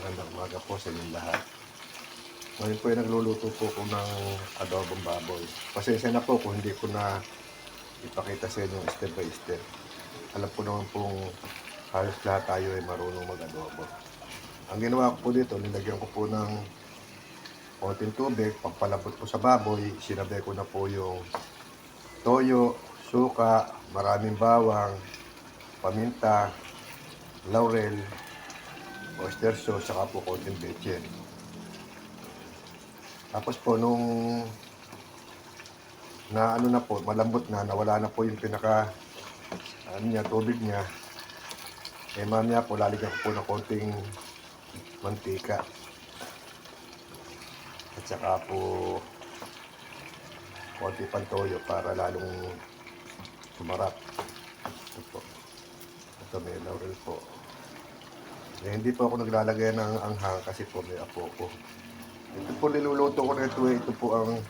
Magandang umaga po sa inyong lahat. Ngayon po ay nagluluto po ko ng adobong baboy. Pasensya na po kung hindi ko na ipakita sa inyo step by step. Alam po naman pong halos lahat tayo ay marunong mag-adobo. Ang ginawa ko po dito, nilagyan ko po ng konting tubig, pampalambot po sa baboy. Sinabi ko na po yung toyo, suka, maraming bawang, paminta, laurel, oyster sauce, saka po konting betchin. Tapos po nung ano na po, malambot na, nawala na po yung pinaka tubig niya. Mamaya po lalagyan ko po ng konting mantika. At saka po konting pantoyo para lalong sumarap. Ito po. Ito may laurel po. Hindi po ako naglalagay ng anghang kasi po may apo ko. Ito po niluluto ko na ito. Ito po ang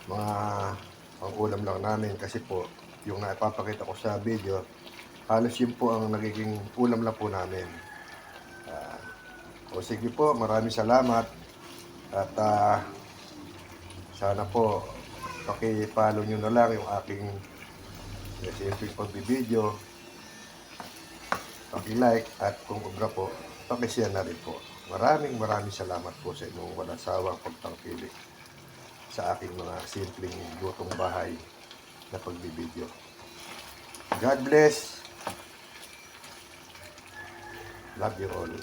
mga ulam lang namin kasi po yung naipapakita ko sa video, halos yun po ang nagiging ulam lang po namin. O sige po, maraming salamat at sana po paki-follow nyo na lang yung aking simpleng pagbibideo, paki-like at kung ubra po, paki-share na rin po. Maraming salamat po sa inyong walang sawang pagtangkilik sa aking mga simpleng lutong bahay na pagbibideo. God bless. Love you all.